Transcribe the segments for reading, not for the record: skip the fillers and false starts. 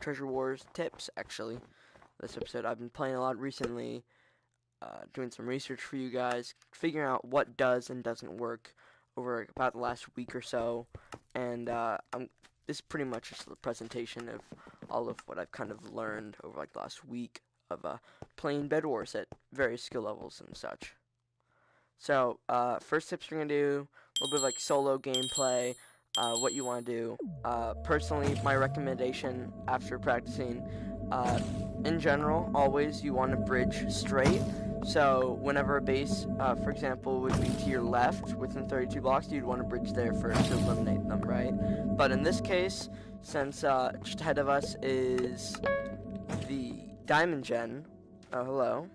Treasure Wars tips, actually. This episode, I've been playing a lot recently, doing some research for you guys, figuring out what does and doesn't work over about the last week or so, and this is pretty much just a presentation of all of what I've kind of learned over like the last week of playing Bed Wars at various skill levels and such. So, first tips we're going to do, a little bit of like solo gameplay, what you want to do. Personally, my recommendation after practicing, in general, always you want to bridge straight. So, whenever a base, for example, would be to your left within 32 blocks, you'd want to bridge there first to eliminate them, right? But in this case, since just ahead of us is the Diamond Gen, hello.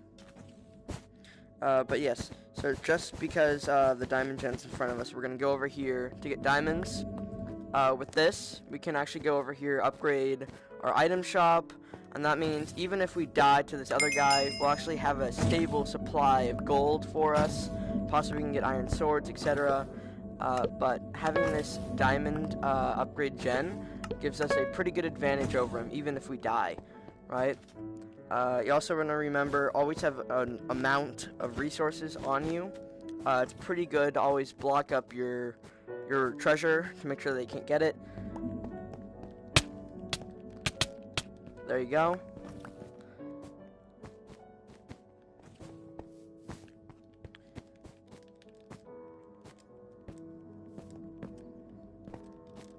But yes, so just because the Diamond Gen's in front of us, we're going to go over here to get diamonds. With this, we can actually go over here, upgrade our item shop, and that means even if we die to this other guy, we'll actually have a stable supply of gold for us. Possibly we can get iron swords, etc. But having this diamond upgrade gen gives us a pretty good advantage over him, even if we die, right? You also want to remember, always have an amount of resources on you. It's pretty good to always block up your treasure to make sure they can't get it. There you go.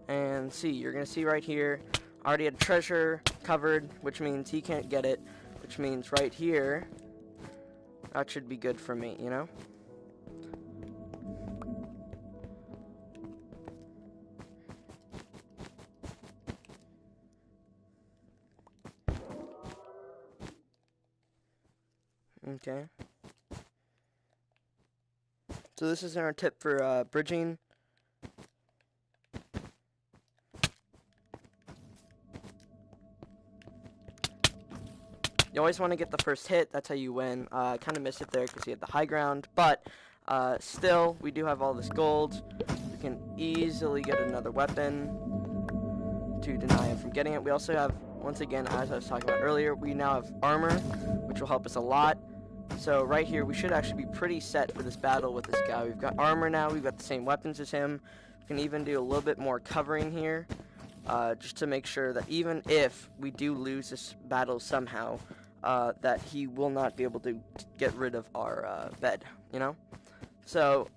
And see, you're going to see right here, I already had treasure covered, which means he can't get it, which means right here, that should be good for me, you know? Okay. So this is our tip for bridging. You always want to get the first hit. That's how you win. I kind of missed it there because he had the high ground. But still, we do have all this gold. We can easily get another weapon to deny him from getting it. We also have, once again, as I was talking about earlier, we now have armor, which will help us a lot. So right here, we should actually be pretty set for this battle with this guy. We've got armor now. We've got the same weapons as him. We can even do a little bit more covering here, just to make sure that even if we do lose this battle somehow, that he will not be able to get rid of our bed, you know? So,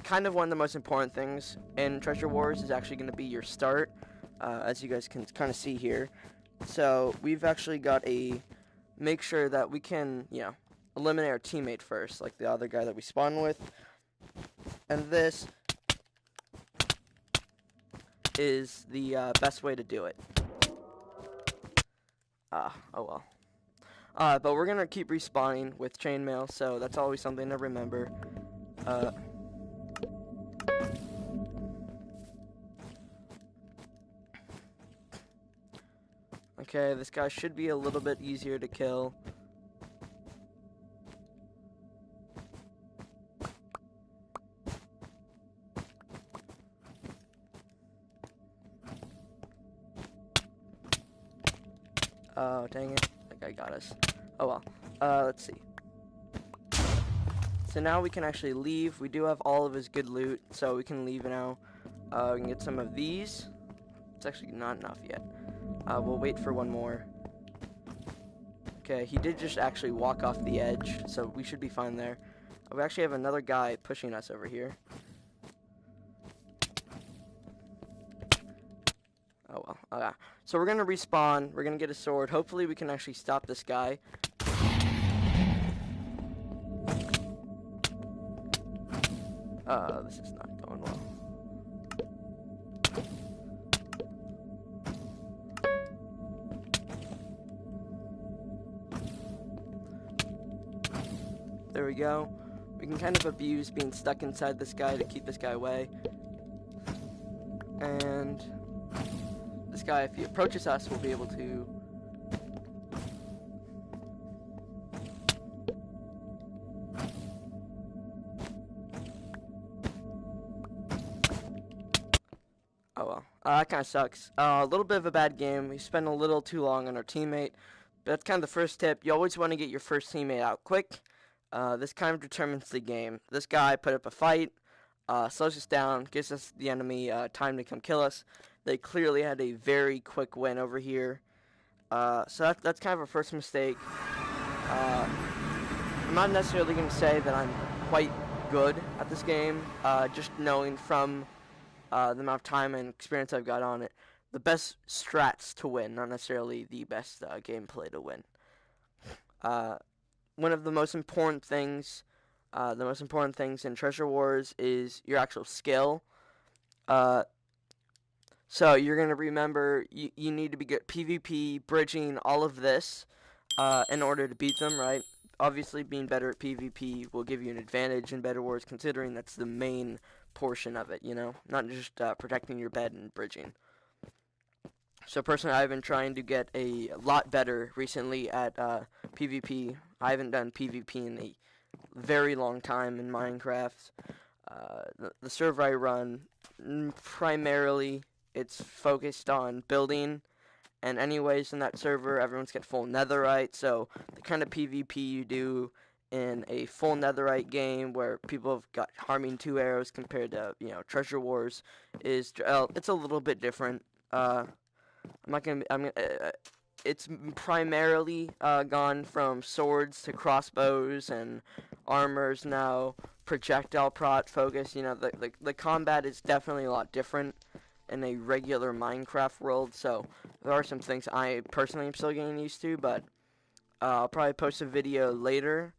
kind of one of the most important things in Treasure Wars is actually going to be your start, as you guys can kind of see here. So, we've actually got a make sure that we can, you know, eliminate our teammate first, like the other guy that we spawned with. And this is the best way to do it. Oh well. But we're going to keep respawning with chainmail, so that's always something to remember. Okay, this guy should be a little bit easier to kill. Oh, dang it. That guy got us. Oh well. Let's see. So now we can actually leave. We do have all of his good loot, so we can leave now. We can get some of these. It's actually not enough yet. We'll wait for one more. Okay, he did just actually walk off the edge, so we should be fine there. We actually have another guy pushing us over here. Oh well. So we're going to respawn. We're going to get a sword. Hopefully we can actually stop this guy. This is not going well. There we go. We can kind of abuse being stuck inside this guy to keep this guy away. And this guy, if he approaches us, will be able to... Oh well. that kind of sucks. A little bit of a bad game. We spent a little too long on our teammate. But that's kind of the first tip. You always want to get your first teammate out quick. This kind of determines the game. This guy put up a fight, slows us down, gives us the enemy time to come kill us. They clearly had a very quick win over here. So that's kind of a first mistake. I'm not necessarily going to say that I'm quite good at this game. Just knowing from the amount of time and experience I've got on it, the best strats to win, not necessarily the best gameplay to win. One of the most important things in Treasure Wars is your actual skill. So you're going to remember you need to be good PvP, bridging, all of this in order to beat them, right? Obviously, being better at PvP will give you an advantage in Better Wars, considering that's the main portion of it, you know? Not just protecting your bed and bridging. So personally, I've been trying to get a lot better recently at PvP. I haven't done PvP in a very long time in Minecraft. The server I run, primarily, it's focused on building. And anyways, in that server, everyone's got full netherite, so the kind of PvP you do in a full netherite game where people have got harming 2 arrows compared to, you know, Treasure Wars is, it's a little bit different. It's primarily gone from swords to crossbows and armors now, projectile prot focus. You know, the combat is definitely a lot different in a regular Minecraft world, so there are some things I personally am still getting used to, but I'll probably post a video later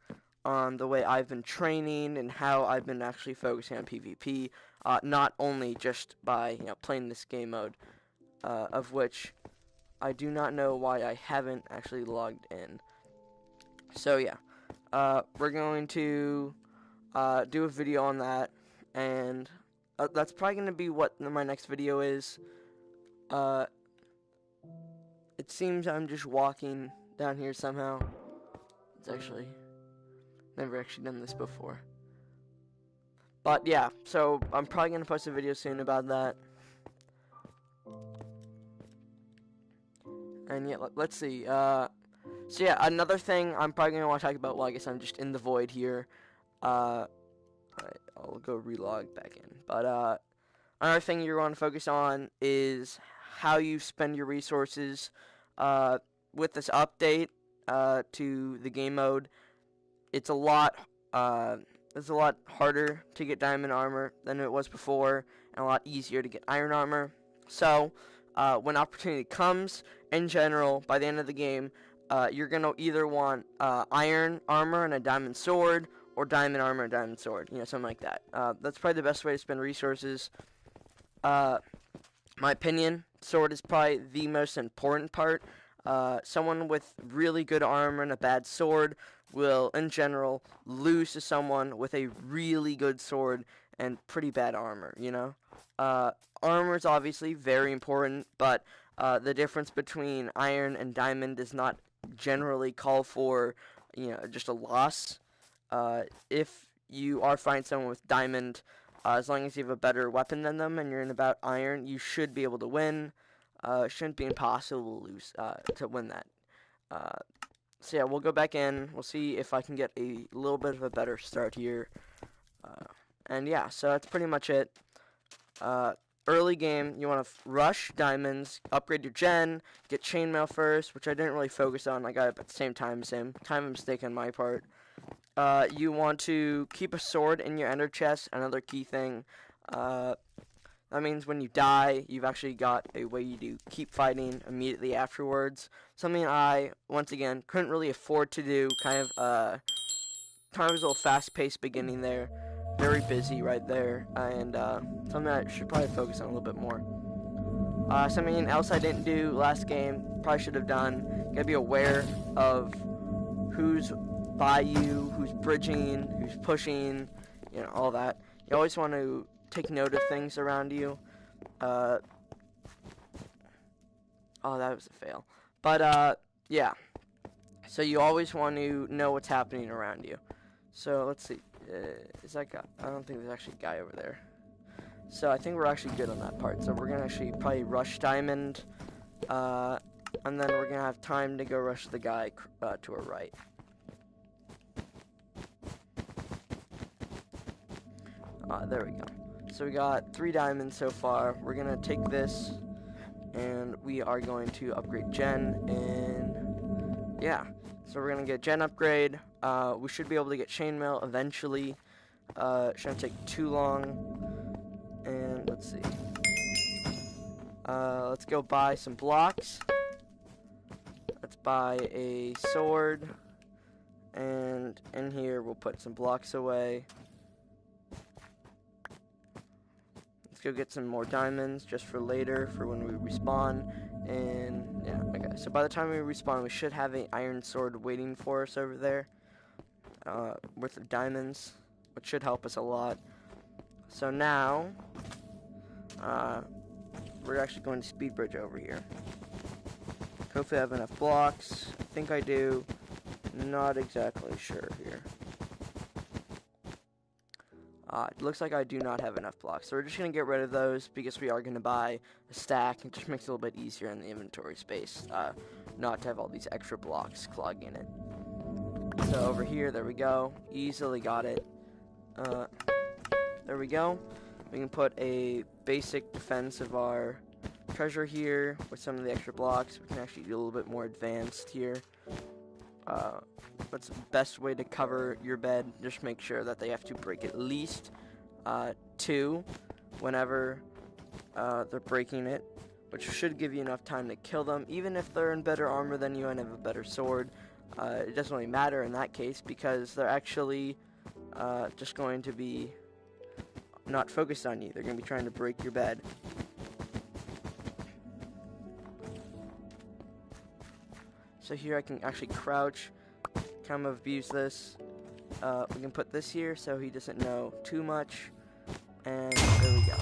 on the way I've been training and how I've been actually focusing on PvP, not only just by, you know, playing this game mode, of which I do not know why I haven't actually logged in. So yeah, we're going to do a video on that, and that's probably going to be what my next video is. It seems I'm just walking down here somehow. It's actually never actually done this before. But yeah, so I'm probably going to post a video soon about that. And yeah, let's see. So yeah, another thing I'm probably going to want to talk about, well, I guess I'm just in the void here. I'll go relog back in. But another thing you want to focus on is how you spend your resources. With this update to the game mode, it's a lot harder to get diamond armor than it was before, and a lot easier to get iron armor. So when opportunity comes, in general, by the end of the game, you're gonna either want iron armor and a diamond sword, or diamond armor and diamond sword, you know, something like that. That's probably the best way to spend resources. My opinion, sword is probably the most important part. Someone with really good armor and a bad sword will, in general, lose to someone with a really good sword and pretty bad armor, you know? Armor is obviously very important, but the difference between iron and diamond does not generally call for, you know, just a loss. If you are fighting someone with diamond, as long as you have a better weapon than them and you're in about iron, you should be able to win. It shouldn't be impossible to lose, to win that. So yeah, we'll go back in. We'll see if I can get a little bit of a better start here. And yeah, so that's pretty much it. Early game, you want to rush diamonds, upgrade your gen, get chainmail first, which I didn't really focus on. I got it at the same time as him. Kind of a mistake on my part. You want to keep a sword in your ender chest, another key thing. That means when you die, you've actually got a way to keep fighting immediately afterwards. Something I, once again, couldn't really afford to do. Kind of was a little fast-paced beginning there. Very busy right there. And something I should probably focus on a little bit more. Something else I didn't do last game, probably should have done. Gotta be aware of who's by you, who's bridging, who's pushing, you know, all that. You always want to take note of things around you. Oh, that was a fail. But, yeah. So you always want to know what's happening around you. So, let's see. Is that guy? I don't think there's actually a guy over there. So I think we're actually good on that part. So we're gonna actually probably rush diamond, and then we're gonna have time to go rush the guy to our right. There we go. So we got 3 diamonds so far. We're gonna take this, and we are going to upgrade Gen, and yeah. So we're gonna get Gen upgrade. We should be able to get chainmail eventually. Shouldn't take too long. And let's see. Let's go buy some blocks. Let's buy a sword. And in here we'll put some blocks away. Let's go get some more diamonds just for later, for when we respawn. And yeah, okay. So by the time we respawn, we should have an iron sword waiting for us over there. Worth of diamonds, which should help us a lot. So now, we're actually going to speed bridge over here. Hopefully I have enough blocks. I think I do. Not exactly sure here. It looks like I do not have enough blocks. So we're just going to get rid of those because we are going to buy a stack. It just makes it a little bit easier in the inventory space, not to have all these extra blocks clogging it. So over here, there we go. Easily got it. There we go. We can put a basic defense of our treasure here with some of the extra blocks. We can actually do a little bit more advanced here. What's the best way to cover your bed? Just make sure that they have to break at least 2 whenever they're breaking it, which should give you enough time to kill them. Even if they're in better armor than you and have a better sword, it doesn't really matter in that case because they're actually just going to be not focused on you. They're going to be trying to break your bed. So here I can actually crouch, kind of abuse this. We can put this here so he doesn't know too much. And there we go.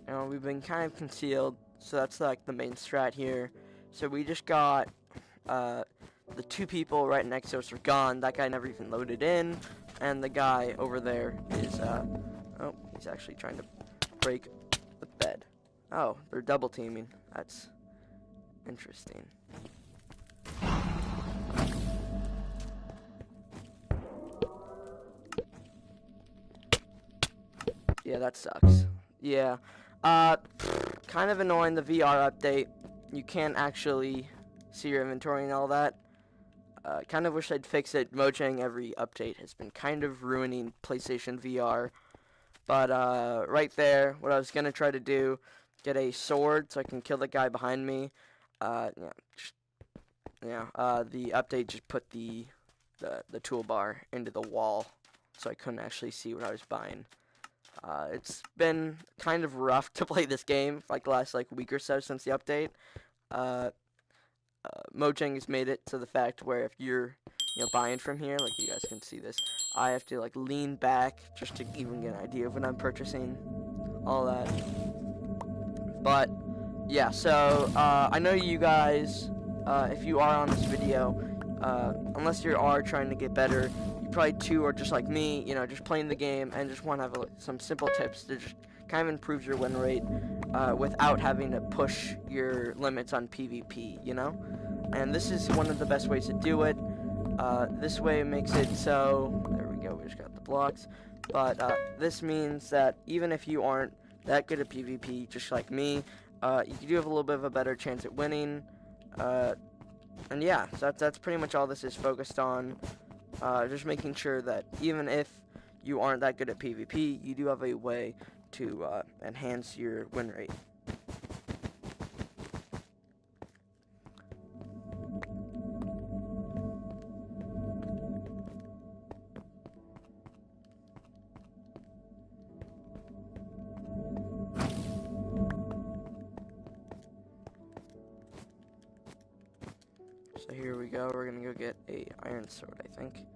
And we've been kind of concealed, so that's like the main strat here. So we just got the 2 people right next to us are gone. That guy never even loaded in, and the guy over there is oh, he's actually trying to break the bed. Oh, they're double teaming. That's interesting. Yeah, that sucks. Yeah. Kind of annoying, the VR update. You can't actually see your inventory and all that. Kind of wish I'd fix it. Mojang every update has been kind of ruining PlayStation VR. But right there, what I was gonna try to do, get a sword so I can kill the guy behind me. The update just put the toolbar into the wall, so I couldn't actually see what I was buying. It's been kind of rough to play this game, like the last week or so since the update. Mojang has made it to the fact where if you're buying from here, like you guys can see this, I have to lean back just to even get an idea of what I'm purchasing, all that. But yeah, so I know you guys, if you are on this video, unless you are trying to get better, you probably too are just like me, just playing the game and just want to have some simple tips to just kind of improve your win rate without having to push your limits on PvP, And this is one of the best ways to do it. This way makes it so, there we go, we just got the blocks. But this means that even if you aren't that good at PvP, just like me, you do have a little bit of a better chance at winning. And yeah, so that's pretty much all this is focused on. Just making sure that even if you aren't that good at PvP, you do have a way to enhance your win rate. So here we go, we're gonna go get a iron sword, I think.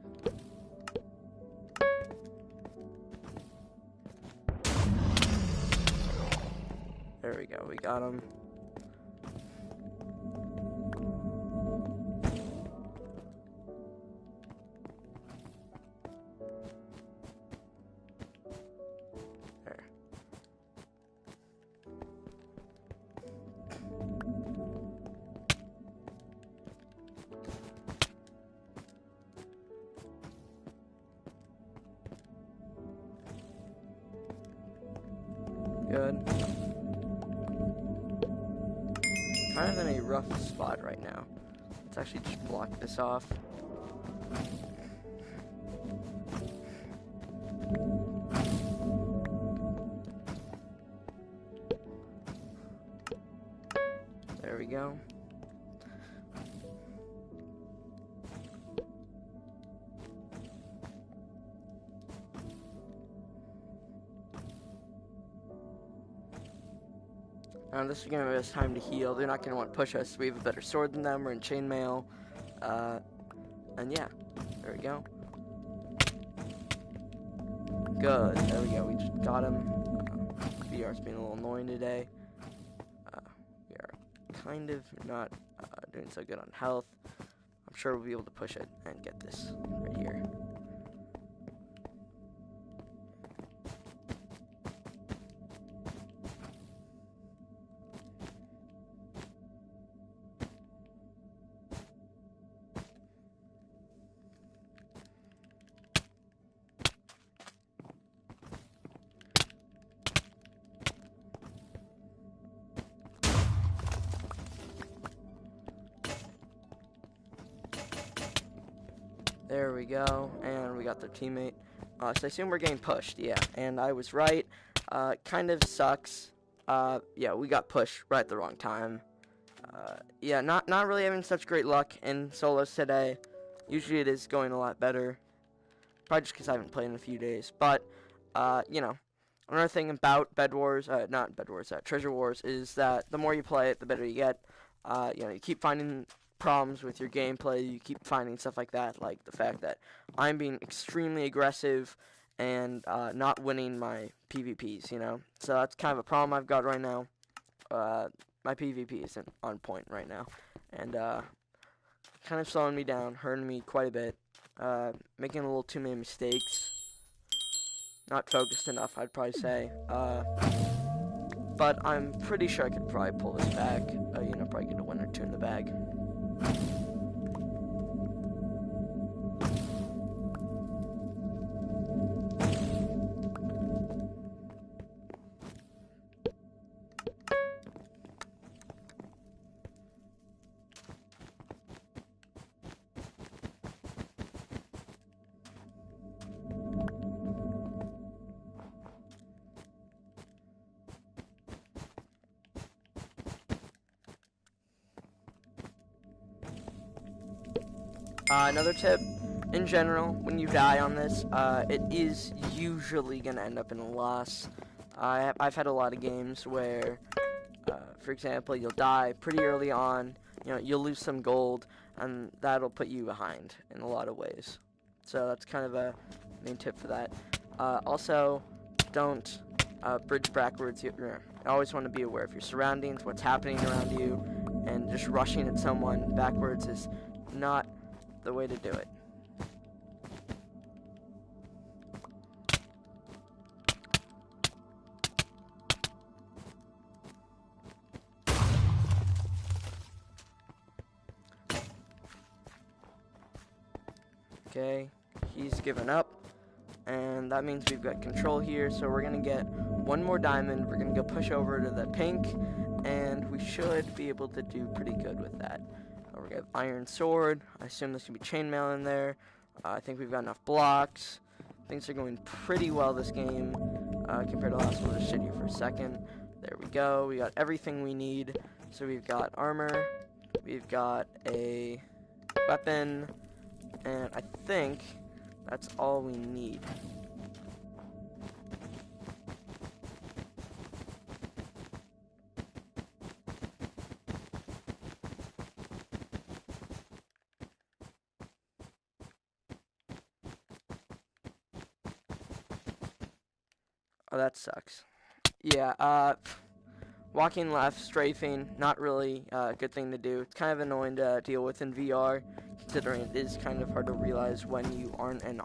There we go, we got him. Good. Kind of in a rough spot right now. Let's actually just block this off. There we go. This is going to give us time to heal. They're not going to want to push us. We have a better sword than them. We're in chainmail. And yeah, there we go. Good. There we go. We just got him. VR's being a little annoying today. We are kind of not doing so good on health. I'm sure we'll be able to push it and get this right here. There we go, and we got their teammate. So I assume we're getting pushed, yeah, and I was right. Kind of sucks. Yeah, we got pushed right at the wrong time. Yeah, not really having such great luck in solos today. Usually it is going a lot better. Probably just because I haven't played in a few days. But, you know, another thing about Treasure Wars is that the more you play it, the better you get. You know, you keep finding problems with your gameplay, you keep finding stuff like that, like the fact that I'm being extremely aggressive and not winning my PvPs, you know? So that's kind of a problem I've got right now. My PvP isn't on point right now, and kind of slowing me down, hurting me quite a bit, making a little too many mistakes, not focused enough, I'd probably say, but I'm pretty sure I could probably pull this back, you know, probably get a win or two in the bag. Another tip, in general, when you die on this, it is usually going to end up in a loss. I've had a lot of games where, for example, you'll die pretty early on, you know, you'll lose some gold, and that'll put you behind in a lot of ways. So that's kind of a main tip for that. Also, don't bridge backwards. You always want to be aware of your surroundings, what's happening around you, and just rushing at someone backwards is not the way to do it. Okay, he's given up, and that means we've got control here, so we're gonna get one more diamond. We're gonna go push over to the pink, and we should be able to do pretty good with that. We're gonna have iron sword. I assume there's gonna be chainmail in there. I think we've got enough blocks. Things are going pretty well this game compared to last one. I'll just sit here for a second. There we go. We got everything we need. So we've got armor. We've got a weapon. And I think that's all we need. Oh, that sucks. Yeah, walking left, strafing, not really a good thing to do. It's kind of annoying to deal with in VR, considering it is kind of hard to realize when you aren't and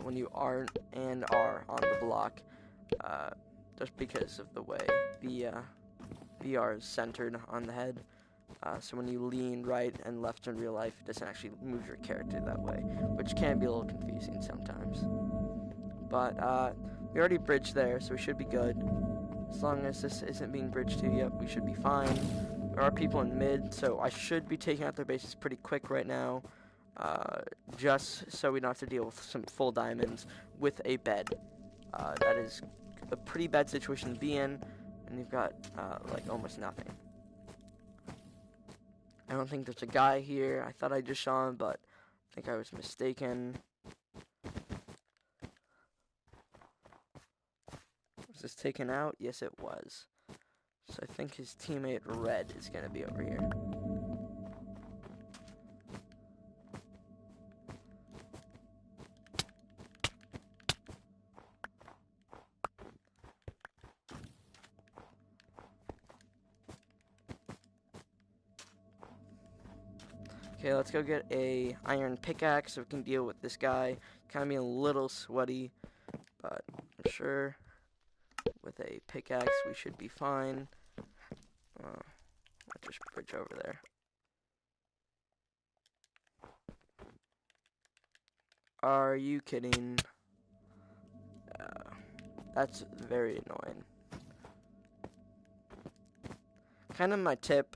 when you aren't and are on the block, just because of the way the VR is centered on the head. So when you lean right and left in real life, it doesn't actually move your character that way, which can be a little confusing sometimes. But we already bridged there, so we should be good. As long as this isn't being bridged to, yep, we should be fine. There are people in mid, so I should be taking out their bases pretty quick right now. Just so we don't have to deal with some full diamonds with a bed. That is a pretty bad situation to be in, and you've got, like, almost nothing. I don't think there's a guy here. I thought I just saw him, but I think I was mistaken. Was this taken out? Yes, it was. So I think his teammate Red is going to be over here. Okay, let's go get a iron pickaxe so we can deal with this guy. Kind of being a little sweaty, but I'm sure with a pickaxe we should be fine. Let's just bridge over there. Are you kidding? That's very annoying. Kind of my tip.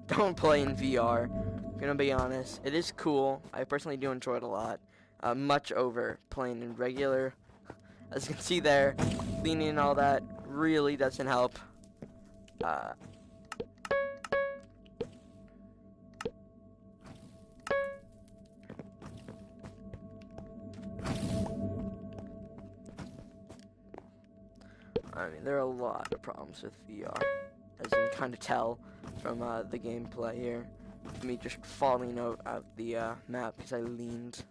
Don't play in VR. I'm gonna be honest. It is cool. I personally do enjoy it a lot. Much over playing in regular. As you can see there, leaning and all that really doesn't help. I mean, there are a lot of problems with VR, as you can kind of tell from the gameplay here. Me just falling out of the map because I leaned.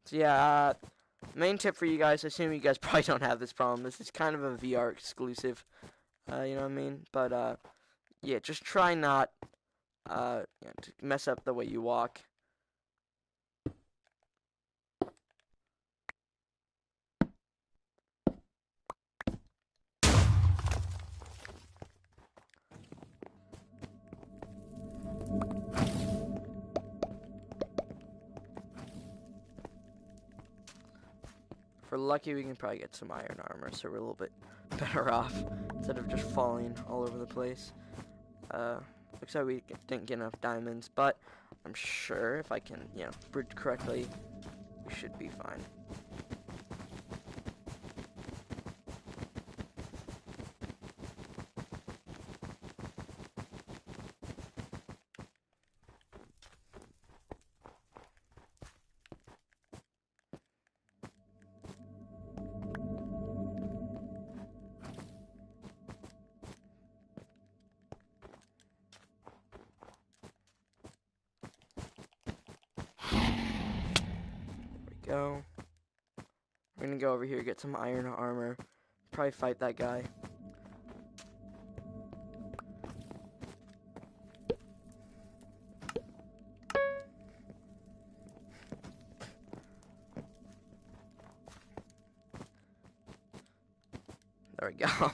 So yeah, main tip for you guys, I assume you guys probably don't have this problem. This is kind of a VR exclusive, you know what I mean? But yeah, just try not to mess up the way you walk. If we're lucky, we can probably get some iron armor, so we're a little bit better off instead of just falling all over the place. Looks like we didn't get enough diamonds, but I'm sure if I can, bridge correctly, we should be fine. Go. We're gonna go over here, get some iron armor, probably fight that guy. There we go.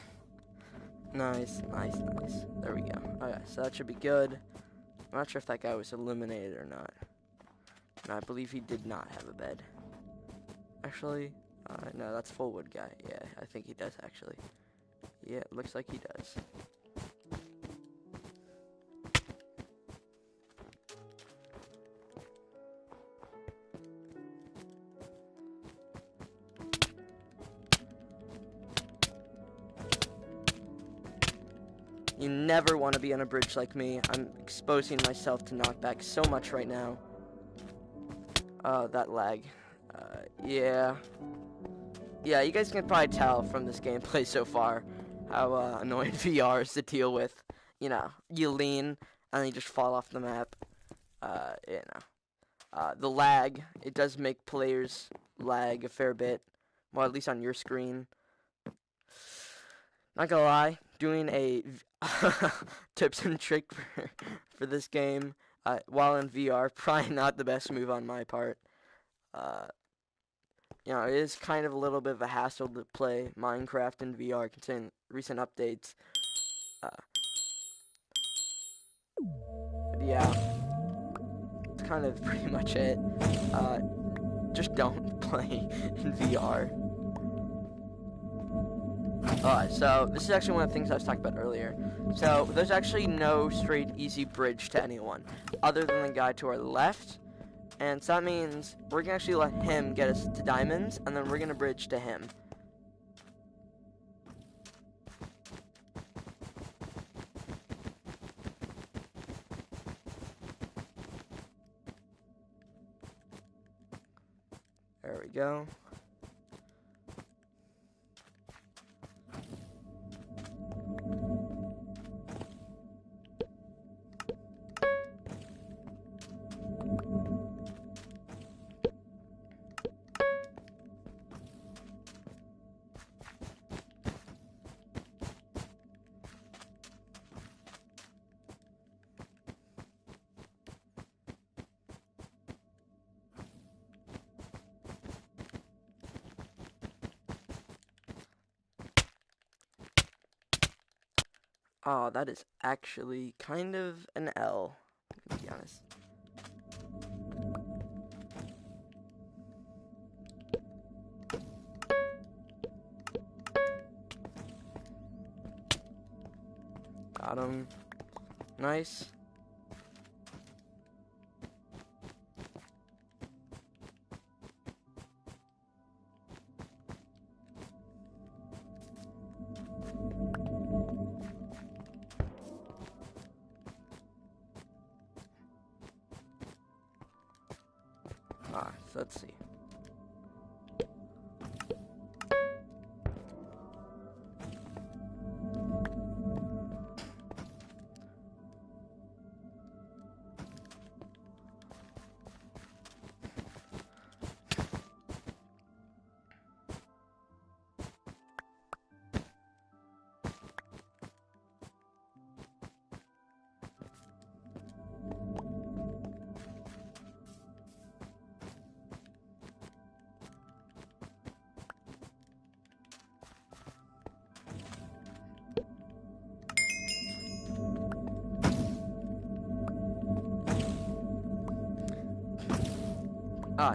Nice. There we go. Okay, so that should be good. I'm not sure if that guy was eliminated or not. And I believe he did not have a bed. Actually, no, that's full wood guy. Yeah, I think he does, actually. Yeah, it looks like he does. You never want to be on a bridge like me. I'm exposing myself to knockback so much right now. That lag. Yeah. Yeah, you guys can probably tell from this gameplay so far how annoying VR is to deal with. You lean and then you just fall off the map. The lag, it does make players lag a fair bit. Well, at least on your screen. Not gonna lie, doing a tips and trick for this game while in VR, probably not the best move on my part. It is kind of a little bit of a hassle to play Minecraft in VR, considering recent updates. But yeah, that's kind of pretty much it. just don't play in VR. So this is actually one of the things I was talking about earlier. So there's actually no straight easy bridge to anyone other than the guy to our left. And so that means we're gonna actually let him get us to diamonds, and then we're gonna bridge to him. There we go. Oh, that is actually kind of an L, to be honest. Got him. Nice. So let's see.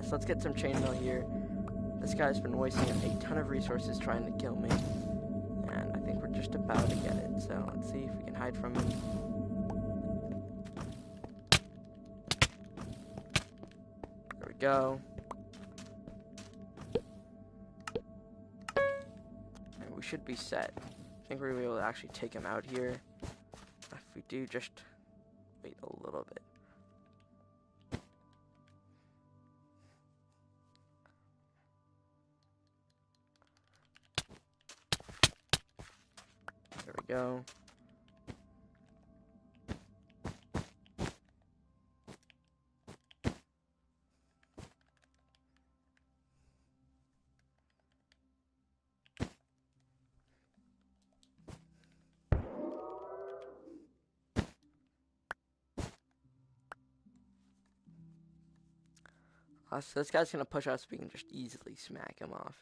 So let's get some chainmail here. This guy's been wasting a ton of resources trying to kill me. And I think we're just about to get it. So let's see if we can hide from him. There we go. And we should be set. I think we're going to be able to actually take him out here. If we do, just wait a little bit. There we go. So this guy's gonna push us, we can just easily smack him off.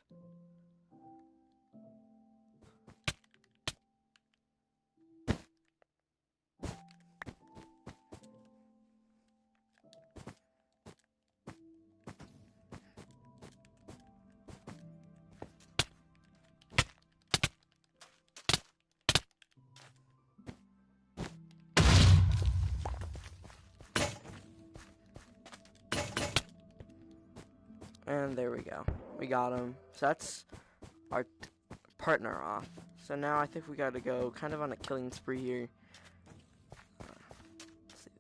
And there we go. We got him. So that's our partner off. So now I think we gotta go kind of on a killing spree here.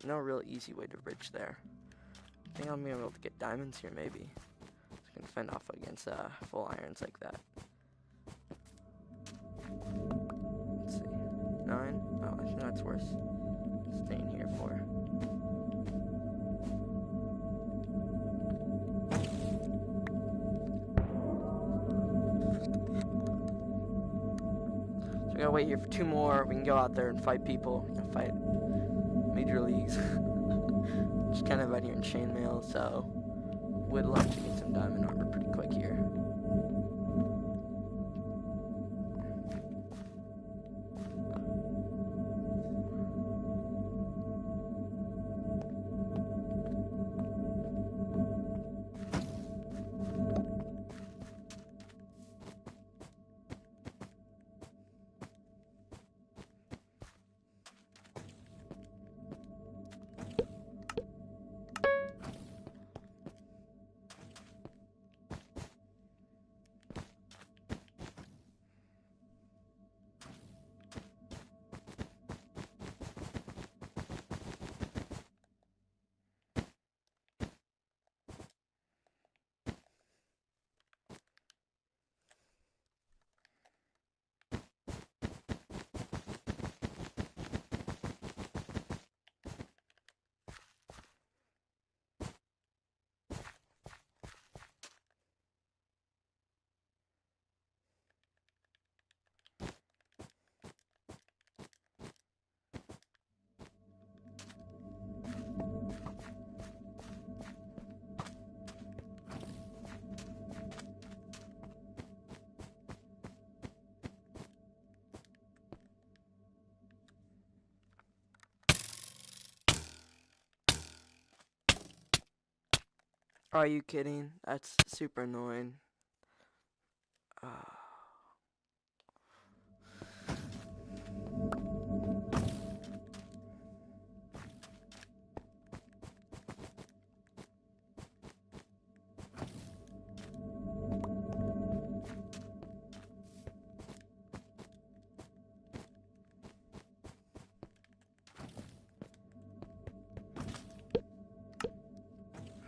No real easy way to bridge there. I think I'm gonna be able to get diamonds here maybe. So I can fend off against full irons like that. Let's see. 9? Oh, I think that's worse. Staying here for. We gotta wait here for 2 more. We can go out there and fight people. You know, fight major leagues. Just kind of out here in chainmail, so would love to get some diamond armor pretty quick here. Are you kidding? That's super annoying.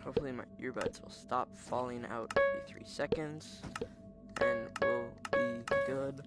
Hopefully my earbuds will stop falling out every 3 seconds, and we'll be good.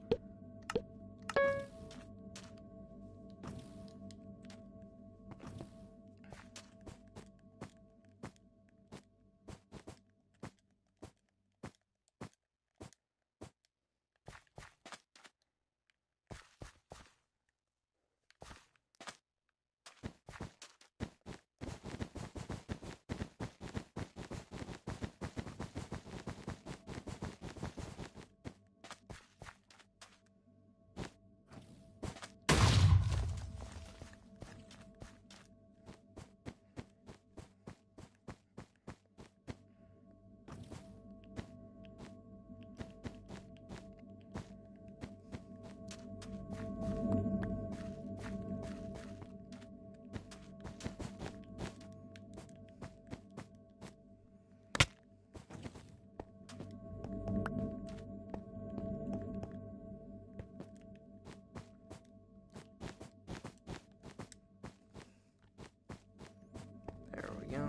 There we go.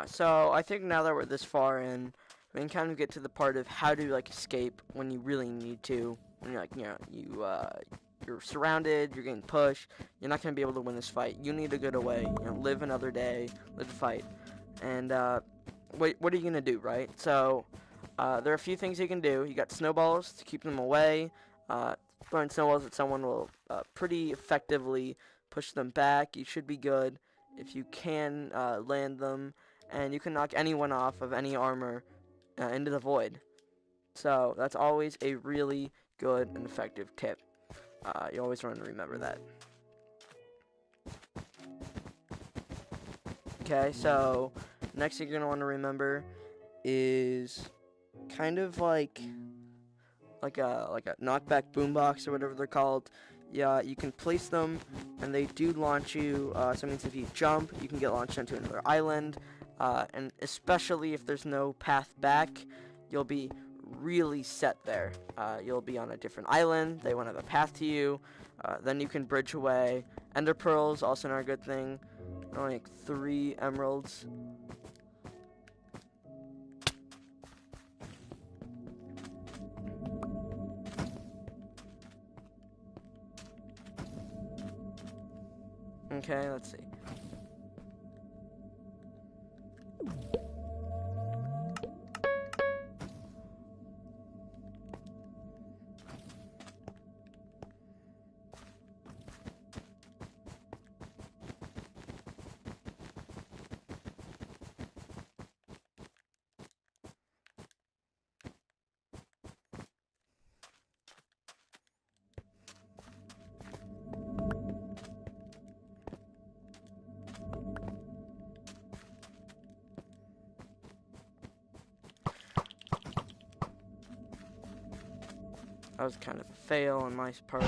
So I think now that we're this far in, we can kind of get to the part of how to like escape when you really need to. When you're like, you're surrounded, you're getting pushed, you're not gonna be able to win this fight. You need to get away. Live another day, live the fight, and what are you gonna do, right? So there are a few things you can do. You got snowballs to keep them away. Throwing snowballs at someone will pretty effectively push them back. You should be good if you can land them, and you can knock anyone off of any armor into the void. So that's always a really good and effective tip. You always want to remember that. Okay, so next thing you're going to want to remember is kind of like a knockback boombox or whatever they're called. Yeah, you can place them, and they do launch you. So it means if you jump, you can get launched onto another island. And especially if there's no path back, you'll be really set there. You'll be on a different island. They won't have a path to you. Then you can bridge away. Ender pearls also not a good thing. Only like 3 emeralds. Okay, let's see. That was kind of a fail on my part.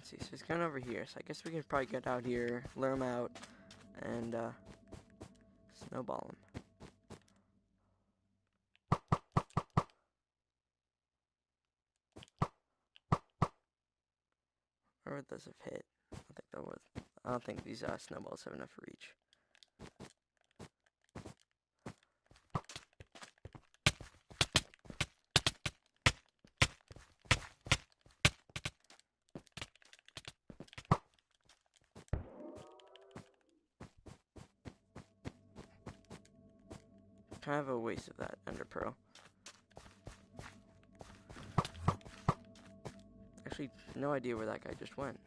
see, so he's going over here. So I guess we can probably get out here, lure him out, and snowball him. Where would those have hit? I don't think these snowballs have enough reach. Kind of a waste of that ender pearl. Actually, no idea where that guy just went.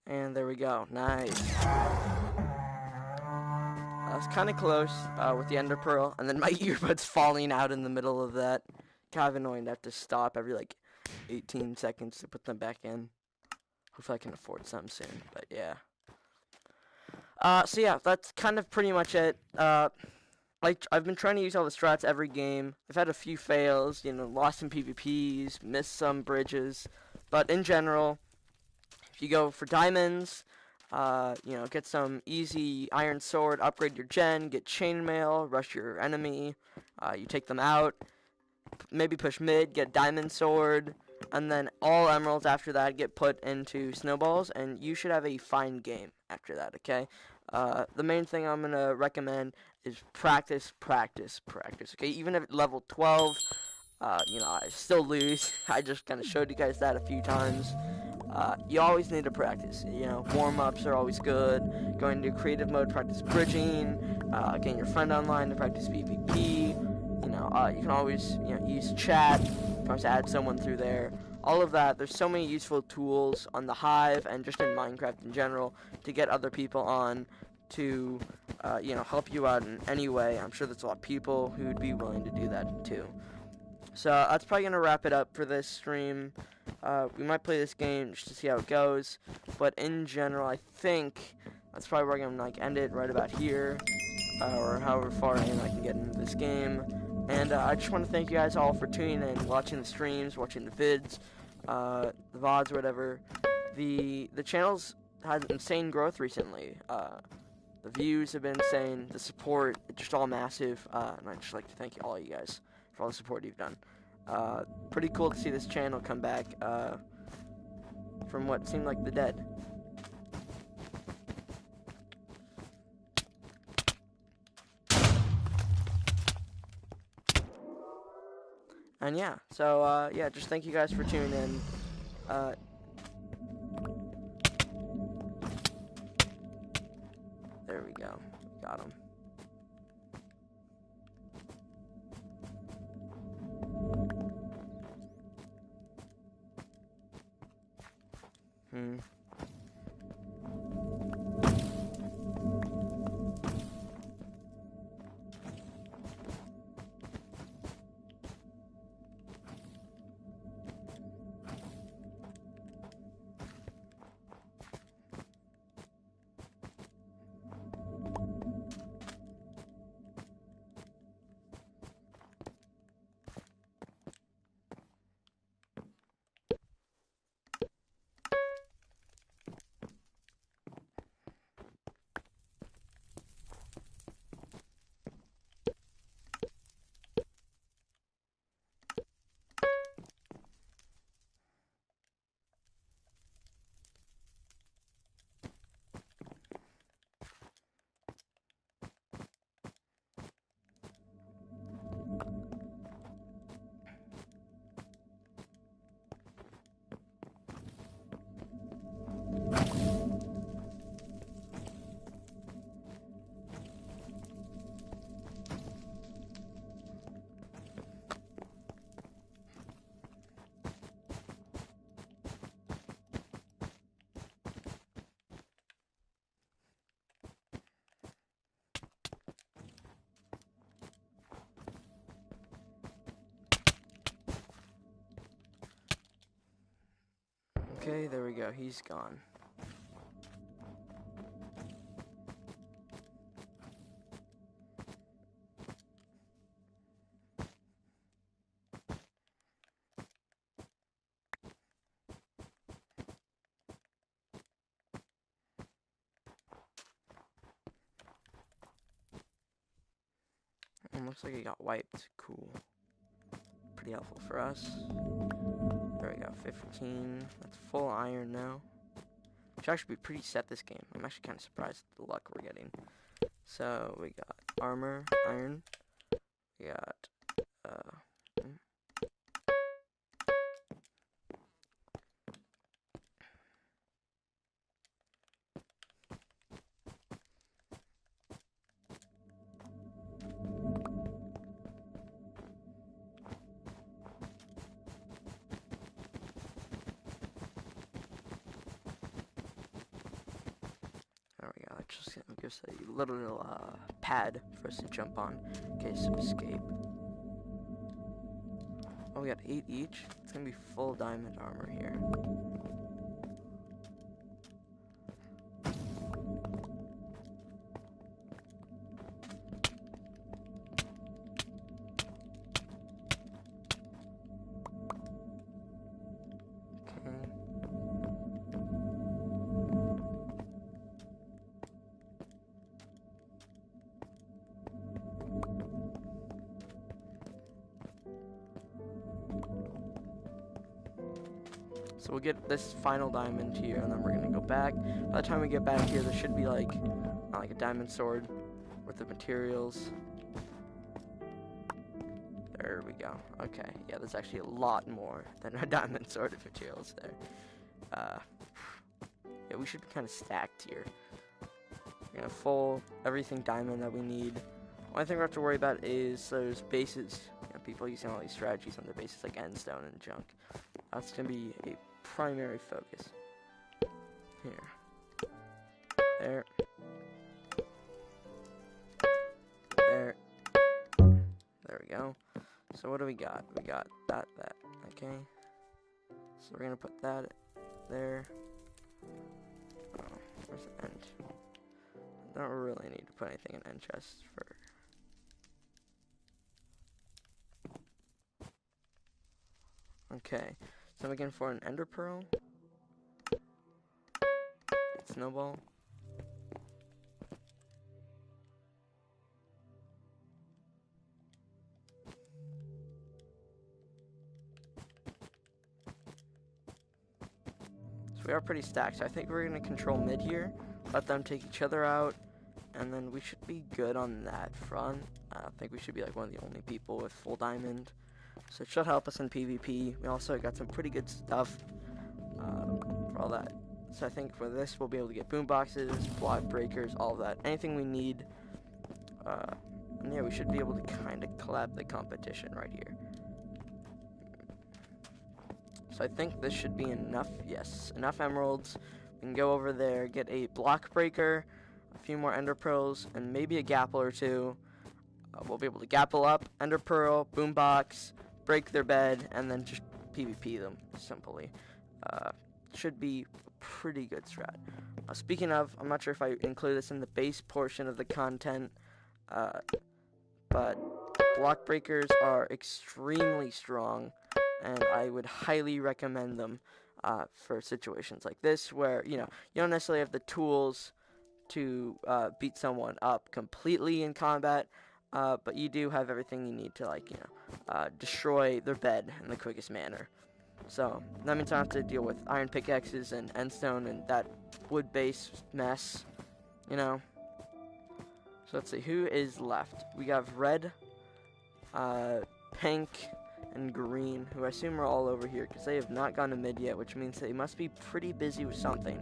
And there we go. Nice. I was kind of close with the ender pearl, and then my earbuds falling out in the middle of that. Kind of annoying to have to stop every like 18 seconds to put them back in. Hopefully I can afford some soon, but yeah. So yeah, that's kind of pretty much it. Like, I've been trying to use all the strats every game. I've had a few fails, you know, lost some PvPs, missed some bridges, but in general, if you go for diamonds, you know, get some easy iron sword, upgrade your gen, get chainmail, rush your enemy, you take them out, maybe push mid, get diamond sword, and then all emeralds after that get put into snowballs, and you should have a fine game after that, okay? The main thing I'm going to recommend is practice, practice, practice, okay? Even if at level 12, you know, I still lose. I just kind of showed you guys that a few times. You always need to practice. You know, warm-ups are always good. Going into creative mode, practice bridging. Getting your friend online to practice PvP. You know, you can always, you know, use chat. You can always add someone through there. All of that. There's so many useful tools on the Hive and just in Minecraft in general to get other people on to, you know, help you out in any way. I'm sure there's a lot of people who'd be willing to do that too. So that's probably going to wrap it up for this stream. We might play this game just to see how it goes. But in general, I think that's probably where I'm going to end it, right about here. Or however far in I can get into this game. And I just want to thank you guys all for tuning in, watching the streams, watching the vids, the VODs, whatever. The channel's had insane growth recently. The views have been insane. The support, it's just all massive. And I'd just like to thank all you guys for all the support you've done. Pretty cool to see this channel come back from what seemed like the dead. And yeah, so yeah, just thank you guys for tuning in. There we go. Got him. Okay, there we go. He's gone. And looks like he got wiped. Cool. Pretty helpful for us. There we go. 15. That's full iron now. Should actually be pretty set this game. I'm actually kind of surprised at the luck we're getting. So we got armor, iron. We got there we go. That just gives a little pad for us to jump on in case of escape. Oh, we got 8 each. It's gonna be full diamond armor here. So we'll get this final diamond here, and then we're gonna go back. By the time we get back here, there should be like a diamond sword with the materials. There we go. Okay, yeah, there's actually a lot more than a diamond sword of materials there. Yeah, we should be kind of stacked here. We're gonna full everything diamond that we need. Only thing we have to worry about is those bases. You know, people using all these strategies on their bases like endstone and junk. That's gonna be a primary focus. Here. There. There. There we go. So what do we got? We got that. Okay. So we're gonna put that there. Oh, where's the end? Don't really need to put anything in end chests for. Okay. So I'm looking for an ender pearl. Snowball. So we are pretty stacked. So I think we're going to control mid here. Let them take each other out. And then we should be good on that front. I think we should be like one of the only people with full diamond. So it should help us in PvP. We also got some pretty good stuff for all that. So I think for this, we'll be able to get boom boxes, block breakers, all of that. Anything we need. And yeah, we should be able to kind of collab the competition right here. So I think this should be enough. Yes, enough emeralds. We can go over there, get a block breaker, a few more ender pearls, and maybe a gapple or two. We'll be able to gapple up, ender pearl, boombox, break their bed, and then just PvP them simply. Should be a pretty good strat. Speaking of, I'm not sure if I include this in the base portion of the content, but block breakers are extremely strong, and I would highly recommend them for situations like this where, you know, you don't necessarily have the tools to beat someone up completely in combat, but you do have everything you need to, like, you know, destroy their bed in the quickest manner. So that means I have to deal with iron pickaxes and endstone and that wood-based mess, you know. So let's see, who is left? We have red, pink, and green, who I assume are all over here because they have not gone to mid yet, which means they must be pretty busy with something.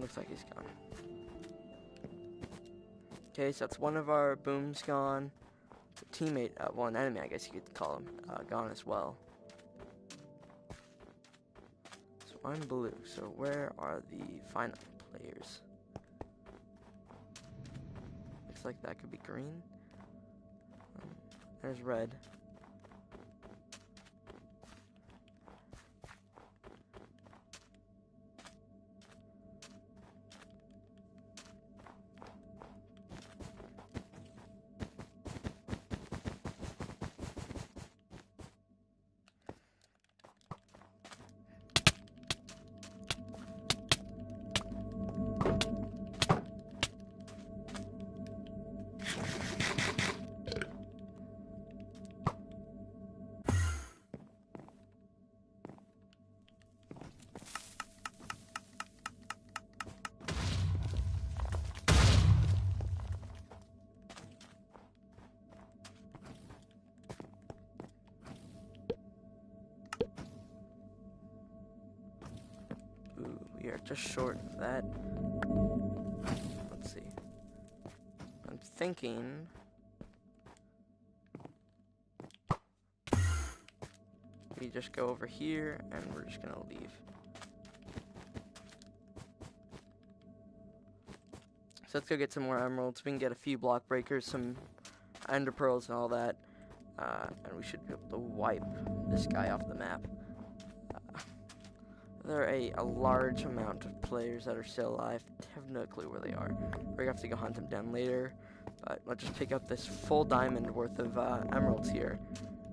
looks like he's gone. Okay, so that's one of our booms gone. It's a teammate, well, an enemy, I guess you could call him, gone as well. So I'm blue. So where are the final players? Looks like that could be green. There's red. We are just short of that. Let's see. I'm thinking we just go over here and we're just gonna leave. So let's go get some more emeralds. We can get a few block breakers, some ender pearls and all that. And we should be able to wipe this guy off the map. There are a large amount of players that are still alive. I have no clue where they are. We're gonna have to go hunt them down later. But let's just pick up this full diamond worth of emeralds here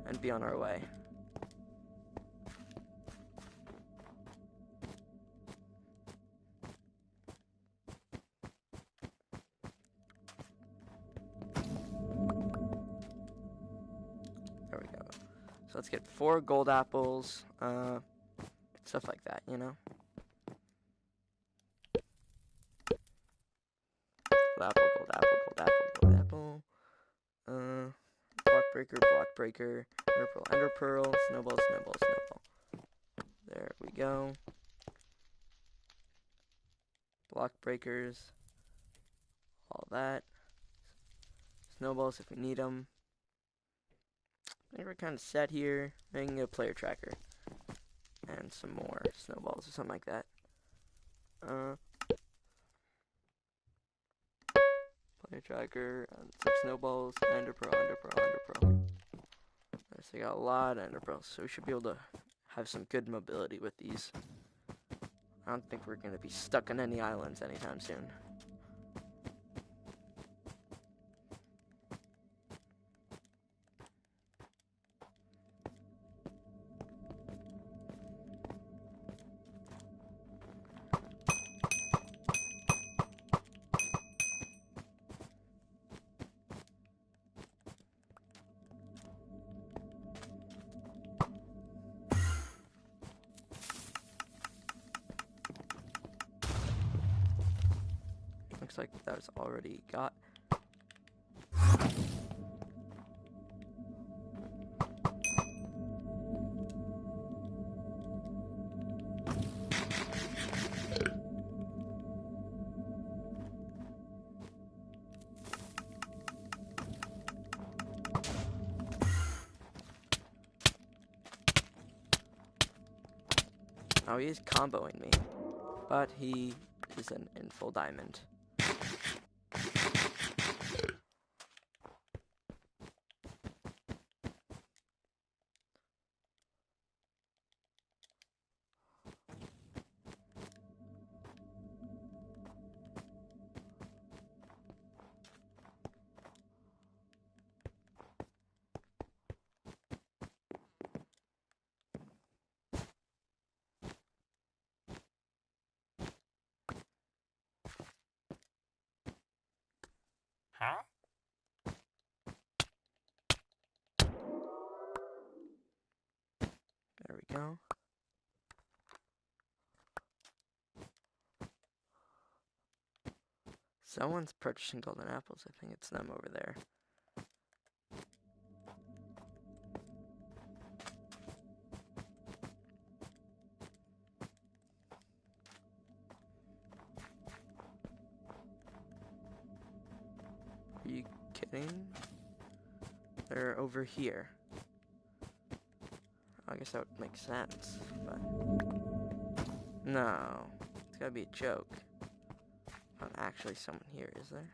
and be on our way. There we go. So let's get 4 gold apples. Stuff like that, you know? Gold apple, gold apple, gold apple, gold apple. Block breaker, ender pearl, snowball, snowball, snowball. There we go. Block breakers. All that. Snowballs if we need them. I think we're kind of set here. Making a player tracker. And some more snowballs or something like that. Player tracker, and some snowballs, ender pearl, ender pearl, ender pearl. So we got a lot of ender pearls, so we should be able to have some good mobility with these. I don't think we're going to be stuck on any islands anytime soon. Looks like that was already got. Oh, he is comboing me, but he is in full diamond. Huh? There we go. Someone's purchasing golden apples. I think it's them over there. kidding? They're over here. I guess that would make sense, but no, it's gotta be a joke. Not actually someone here, is there?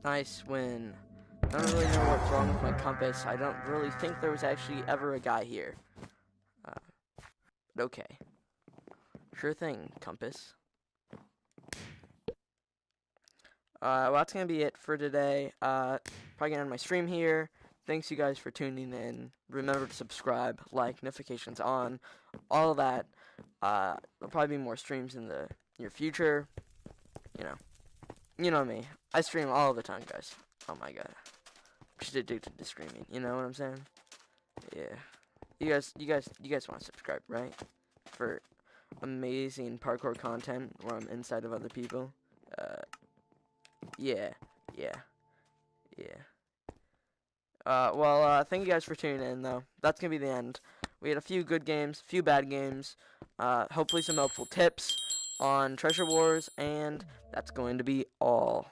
Nice win. I don't really know what's wrong with my compass. I don't really think there was actually ever a guy here. But okay. Sure thing, compass. Well, that's going to be it for today. Probably going to end my stream here. Thanks you guys for tuning in. Remember to subscribe, like, notifications on, all of that. There'll probably be more streams in the near future. You know me. I stream all the time, guys. Oh my god. I'm just addicted to streaming. You know what I'm saying? Yeah. You guys want to subscribe, right? For amazing parkour content where I'm inside of other people. Yeah. Well, thank you guys for tuning in, though. That's gonna be the end. We had a few good games, a few bad games. Hopefully some helpful tips on Treasure Wars, and that's going to be all.